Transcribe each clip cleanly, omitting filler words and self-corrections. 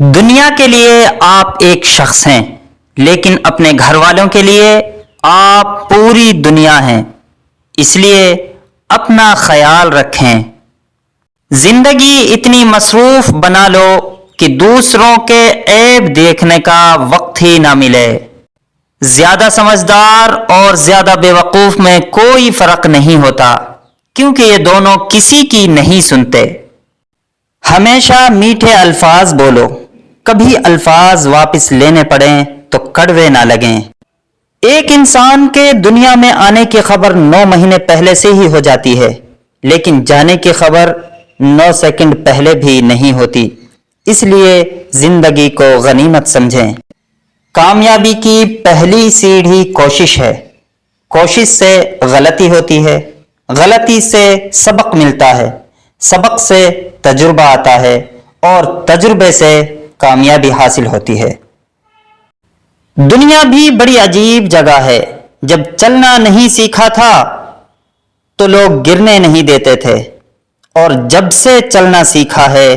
دنیا کے لیے آپ ایک شخص ہیں، لیکن اپنے گھر والوں کے لیے آپ پوری دنیا ہیں۔ اس لیے اپنا خیال رکھیں۔ زندگی اتنی مصروف بنا لو کہ دوسروں کے عیب دیکھنے کا وقت ہی نہ ملے۔ زیادہ سمجھدار اور زیادہ بے وقوف میں کوئی فرق نہیں ہوتا، کیونکہ یہ دونوں کسی کی نہیں سنتے۔ ہمیشہ میٹھے الفاظ بولو، کبھی الفاظ واپس لینے پڑیں تو کڑوے نہ لگیں۔ ایک انسان کے دنیا میں آنے کی خبر 9 مہینے پہلے سے ہی ہو جاتی ہے، لیکن جانے کی خبر 9 سیکنڈ پہلے بھی نہیں ہوتی۔ اس لیے زندگی کو غنیمت سمجھیں۔ کامیابی کی پہلی سیڑھی کوشش ہے۔ کوشش سے غلطی ہوتی ہے، غلطی سے سبق ملتا ہے، سبق سے تجربہ آتا ہے، اور تجربے سے کامیابی حاصل ہوتی ہے۔ دنیا بھی بڑی عجیب جگہ ہے۔ جب چلنا نہیں سیکھا تھا تو لوگ گرنے نہیں دیتے تھے، اور جب سے چلنا سیکھا ہے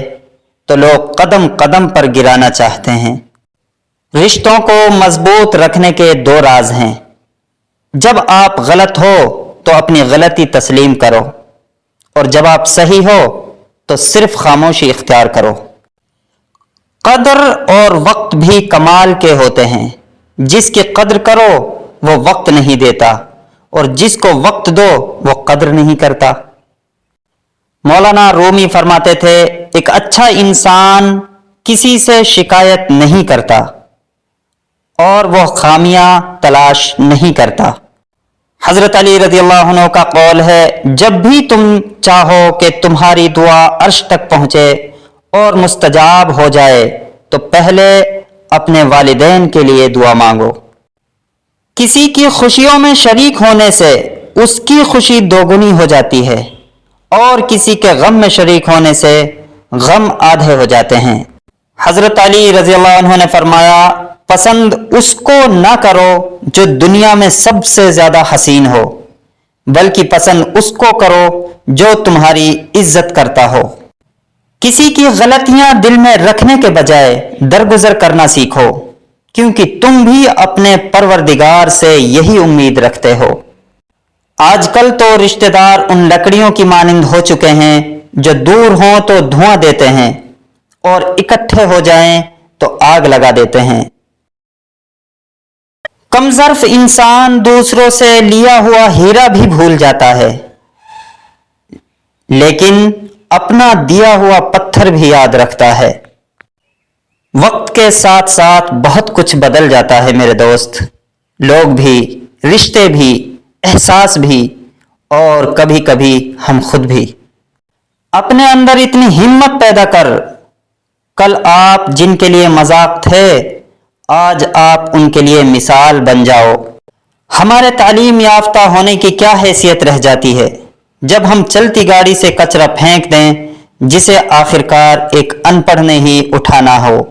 تو لوگ قدم قدم پر گرانا چاہتے ہیں۔ رشتوں کو مضبوط رکھنے کے 2 راز ہیں۔ جب آپ غلط ہو تو اپنی غلطی تسلیم کرو، اور جب آپ صحیح ہو تو صرف خاموشی اختیار کرو۔ قدر اور وقت بھی کمال کے ہوتے ہیں۔ جس کی قدر کرو وہ وقت نہیں دیتا، اور جس کو وقت دو وہ قدر نہیں کرتا۔ مولانا رومی فرماتے تھے، ایک اچھا انسان کسی سے شکایت نہیں کرتا، اور وہ خامیاں تلاش نہیں کرتا۔ حضرت علی رضی اللہ عنہ کا قول ہے، جب بھی تم چاہو کہ تمہاری دعا عرش تک پہنچے اور مستجاب ہو جائے تو پہلے اپنے والدین کے لیے دعا مانگو۔ کسی کی خوشیوں میں شریک ہونے سے اس کی خوشی دوگنی ہو جاتی ہے، اور کسی کے غم میں شریک ہونے سے غم آدھے ہو جاتے ہیں۔ حضرت علی رضی اللہ عنہ نے فرمایا، پسند اس کو نہ کرو جو دنیا میں سب سے زیادہ حسین ہو، بلکہ پسند اس کو کرو جو تمہاری عزت کرتا ہو۔ کسی کی غلطیاں دل میں رکھنے کے بجائے درگزر کرنا سیکھو، کیونکہ تم بھی اپنے پروردگار سے یہی امید رکھتے ہو۔ آج کل تو رشتہ دار ان لکڑیوں کی مانند ہو چکے ہیں جو دور ہوں تو دھواں دیتے ہیں، اور اکٹھے ہو جائیں تو آگ لگا دیتے ہیں۔ کمظرف انسان دوسروں سے لیا ہوا ہیرا بھی بھول جاتا ہے، لیکن اپنا دیا ہوا پتھر بھی یاد رکھتا ہے۔ وقت کے ساتھ ساتھ بہت کچھ بدل جاتا ہے میرے دوست، لوگ بھی، رشتے بھی، احساس بھی، اور کبھی کبھی ہم خود بھی۔ اپنے اندر اتنی ہمت پیدا کر، کل آپ جن کے لیے مذاق تھے آج آپ ان کے لیے مثال بن جاؤ۔ ہمارے تعلیم یافتہ ہونے کی کیا حیثیت رہ جاتی ہے جب ہم چلتی گاڑی سے کچرا پھینک دیں جسے آخرکار ایک ان پڑھ نے ہی اٹھانا ہو۔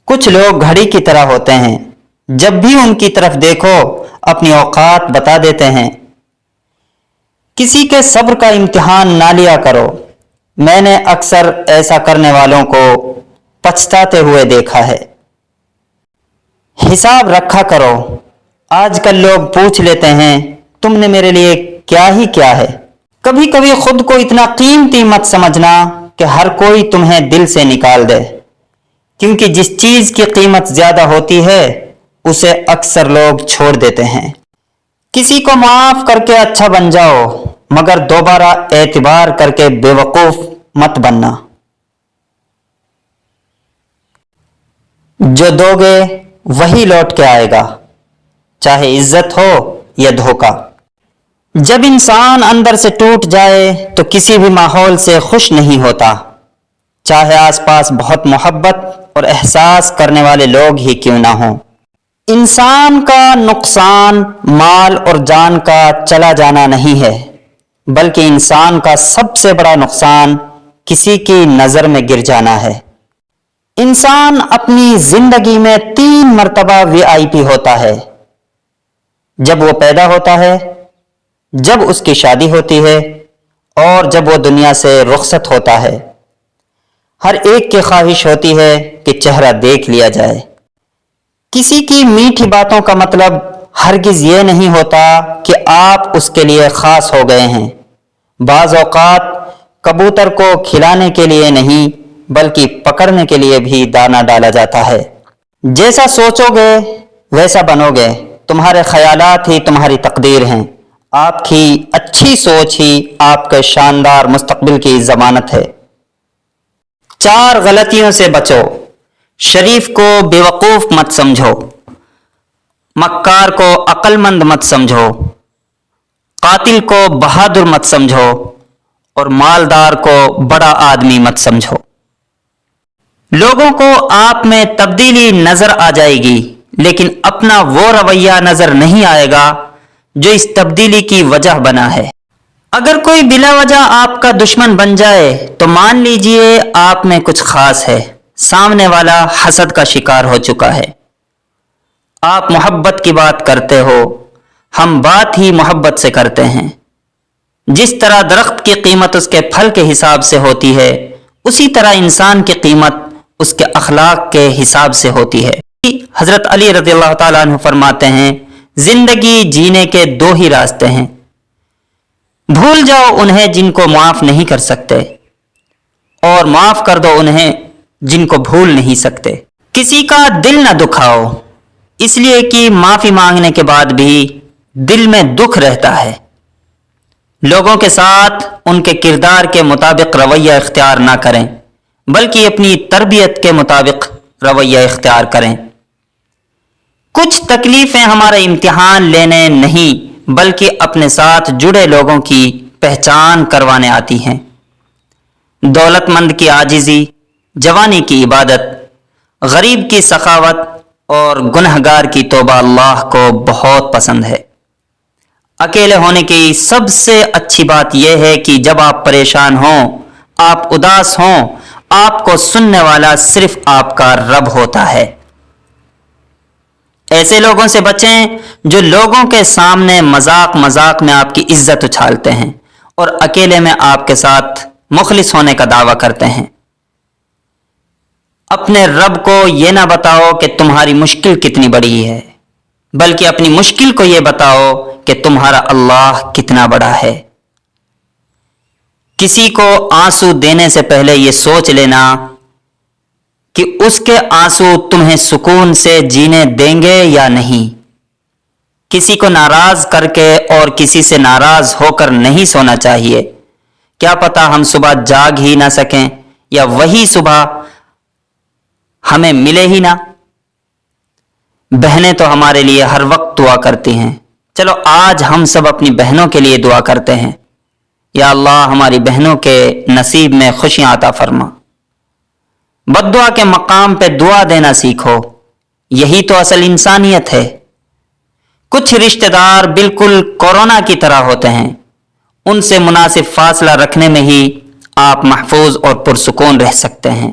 کچھ لوگ گھڑی کی طرح ہوتے ہیں، جب بھی ان کی طرف دیکھو اپنی اوقات بتا دیتے ہیں۔ کسی کے صبر کا امتحان نہ لیا کرو۔ میں نے اکثر ایسا کرنے والوں کو پچھتاتے ہوئے دیکھا ہے۔ حساب رکھا کرو۔ آج کل لوگ پوچھ لیتے ہیں، تم نے میرے لیے کیا ہی کیا ہے۔ کبھی کبھی خود کو اتنا قیمتی مت سمجھنا کہ ہر کوئی تمہیں دل سے نکال دے، کیونکہ جس چیز کی قیمت زیادہ ہوتی ہے اسے اکثر لوگ چھوڑ دیتے ہیں۔ کسی کو معاف کر کے اچھا بن جاؤ، مگر دوبارہ اعتبار کر کے بے وقوف مت بننا۔ جو دو گے وہی لوٹ کے آئے گا، چاہے عزت ہو یا دھوکہ۔ جب انسان اندر سے ٹوٹ جائے تو کسی بھی ماحول سے خوش نہیں ہوتا، چاہے آس پاس بہت محبت اور احساس کرنے والے لوگ ہی کیوں نہ ہوں۔ انسان کا نقصان مال اور جان کا چلا جانا نہیں ہے، بلکہ انسان کا سب سے بڑا نقصان کسی کی نظر میں گر جانا ہے۔ انسان اپنی زندگی میں 3 مرتبہ VIP ہوتا ہے، جب وہ پیدا ہوتا ہے، جب اس کی شادی ہوتی ہے، اور جب وہ دنیا سے رخصت ہوتا ہے۔ ہر ایک کی خواہش ہوتی ہے کہ چہرہ دیکھ لیا جائے۔ کسی کی میٹھی باتوں کا مطلب ہرگز یہ نہیں ہوتا کہ آپ اس کے لیے خاص ہو گئے ہیں۔ بعض اوقات کبوتر کو کھلانے کے لیے نہیں بلکہ پکڑنے کے لیے بھی دانہ ڈالا جاتا ہے۔ جیسا سوچو گے ویسا بنو گے، تمہارے خیالات ہی تمہاری تقدیر ہیں، آپ کی اچھی سوچ ہی آپ کے شاندار مستقبل کی ضمانت ہے۔ 4 غلطیوں سے بچو۔ شریف کو بیوقوف مت سمجھو، مکار کو عقل مند مت سمجھو، قاتل کو بہادر مت سمجھو اور مالدار کو بڑا آدمی مت سمجھو۔ لوگوں کو آپ میں تبدیلی نظر آ جائے گی لیکن اپنا وہ رویہ نظر نہیں آئے گا جو اس تبدیلی کی وجہ بنا ہے۔ اگر کوئی بلا وجہ آپ کا دشمن بن جائے تو مان لیجئے آپ میں کچھ خاص ہے، سامنے والا حسد کا شکار ہو چکا ہے۔ آپ محبت کی بات کرتے ہو، ہم بات ہی محبت سے کرتے ہیں۔ جس طرح درخت کی قیمت اس کے پھل کے حساب سے ہوتی ہے، اسی طرح انسان کی قیمت اس کے اخلاق کے حساب سے ہوتی ہے۔ حضرت علی رضی اللہ تعالیٰ عنہ فرماتے ہیں، زندگی جینے کے 2 ہی راستے ہیں، بھول جاؤ انہیں جن کو معاف نہیں کر سکتے اور معاف کر دو انہیں جن کو بھول نہیں سکتے۔ کسی کا دل نہ دکھاؤ، اس لیے کہ معافی مانگنے کے بعد بھی دل میں دکھ رہتا ہے۔ لوگوں کے ساتھ ان کے کردار کے مطابق رویہ اختیار نہ کریں بلکہ اپنی تربیت کے مطابق رویہ اختیار کریں۔ کچھ تکلیفیں ہمارا امتحان لینے نہیں بلکہ اپنے ساتھ جڑے لوگوں کی پہچان کروانے آتی ہیں۔ دولت مند کی عاجزی، جوانی کی عبادت، غریب کی سخاوت اور گنہگار کی توبہ اللہ کو بہت پسند ہے۔ اکیلے ہونے کی سب سے اچھی بات یہ ہے کہ جب آپ پریشان ہوں، آپ اداس ہوں، آپ کو سننے والا صرف آپ کا رب ہوتا ہے۔ ایسے لوگوں سے بچیں جو لوگوں کے سامنے مذاق میں آپ کی عزت اچھالتے ہیں اور اکیلے میں آپ کے ساتھ مخلص ہونے کا دعویٰ کرتے ہیں۔ اپنے رب کو یہ نہ بتاؤ کہ تمہاری مشکل کتنی بڑی ہے بلکہ اپنی مشکل کو یہ بتاؤ کہ تمہارا اللہ کتنا بڑا ہے۔ کسی کو آنسو دینے سے پہلے یہ سوچ لینا کہ اس کے آنسو تمہیں سکون سے جینے دیں گے یا نہیں۔ کسی کو ناراض کر کے اور کسی سے ناراض ہو کر نہیں سونا چاہیے، کیا پتا ہم صبح جاگ ہی نہ سکیں یا وہی صبح ہمیں ملے ہی نہ۔ بہنیں تو ہمارے لیے ہر وقت دعا کرتی ہیں، چلو آج ہم سب اپنی بہنوں کے لیے دعا کرتے ہیں، یا اللہ ہماری بہنوں کے نصیب میں خوشیاں عطا فرما۔ بد دعا کے مقام پہ دعا دینا سیکھو، یہی تو اصل انسانیت ہے۔ کچھ رشتہ دار بالکل کورونا کی طرح ہوتے ہیں، ان سے مناسب فاصلہ رکھنے میں ہی آپ محفوظ اور پرسکون رہ سکتے ہیں۔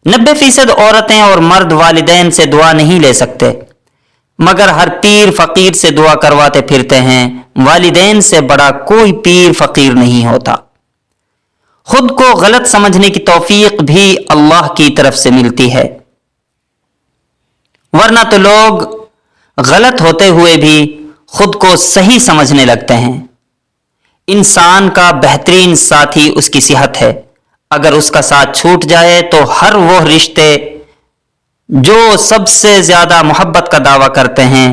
90% عورتیں اور مرد والدین سے دعا نہیں لے سکتے، مگر ہر پیر فقیر سے دعا کرواتے پھرتے ہیں۔ والدین سے بڑا کوئی پیر فقیر نہیں ہوتا۔ خود کو غلط سمجھنے کی توفیق بھی اللہ کی طرف سے ملتی ہے، ورنہ تو لوگ غلط ہوتے ہوئے بھی خود کو صحیح سمجھنے لگتے ہیں۔ انسان کا بہترین ساتھی اس کی صحت ہے، اگر اس کا ساتھ چھوٹ جائے تو ہر وہ رشتے جو سب سے زیادہ محبت کا دعویٰ کرتے ہیں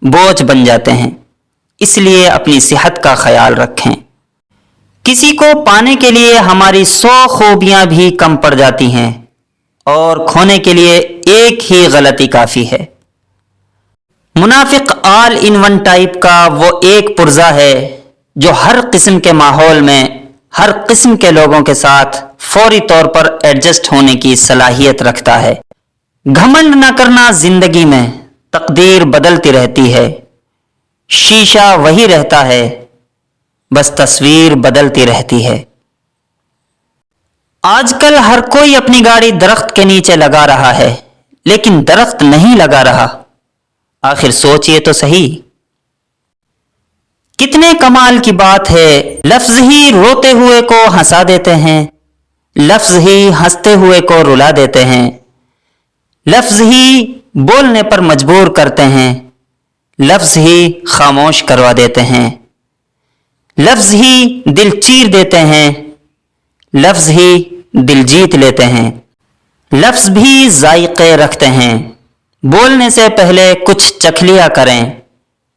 بوجھ بن جاتے ہیں۔ اس لیے اپنی صحت کا خیال رکھیں۔ کسی کو پانے کے لیے ہماری 100 خوبیاں بھی کم پڑ جاتی ہیں اور کھونے کے لیے ایک ہی غلطی کافی ہے۔ منافق آل ان ون ٹائپ کا وہ ایک پرزہ ہے جو ہر قسم کے ماحول میں ہر قسم کے لوگوں کے ساتھ فوری طور پر ایڈجسٹ ہونے کی صلاحیت رکھتا ہے۔ گھمنڈ نہ کرنا زندگی میں، تقدیر بدلتی رہتی ہے، شیشہ وہی رہتا ہے، بس تصویر بدلتی رہتی ہے۔ آج کل ہر کوئی اپنی گاڑی درخت کے نیچے لگا رہا ہے لیکن درخت نہیں لگا رہا، آخر سوچئے تو صحیح۔ کتنے کمال کی بات ہے، لفظ ہی روتے ہوئے کو ہنسا دیتے ہیں، لفظ ہی ہنستے ہوئے کو رلا دیتے ہیں، لفظ ہی بولنے پر مجبور کرتے ہیں، لفظ ہی خاموش کروا دیتے ہیں، لفظ ہی دل چیر دیتے ہیں، لفظ ہی دل جیت لیتے ہیں۔ لفظ بھی ذائقے رکھتے ہیں، بولنے سے پہلے کچھ چکھ لیا کریں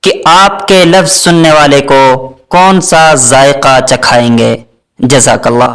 کہ آپ کے لفظ سننے والے کو کون سا ذائقہ چکھائیں گے۔ جزاک اللہ۔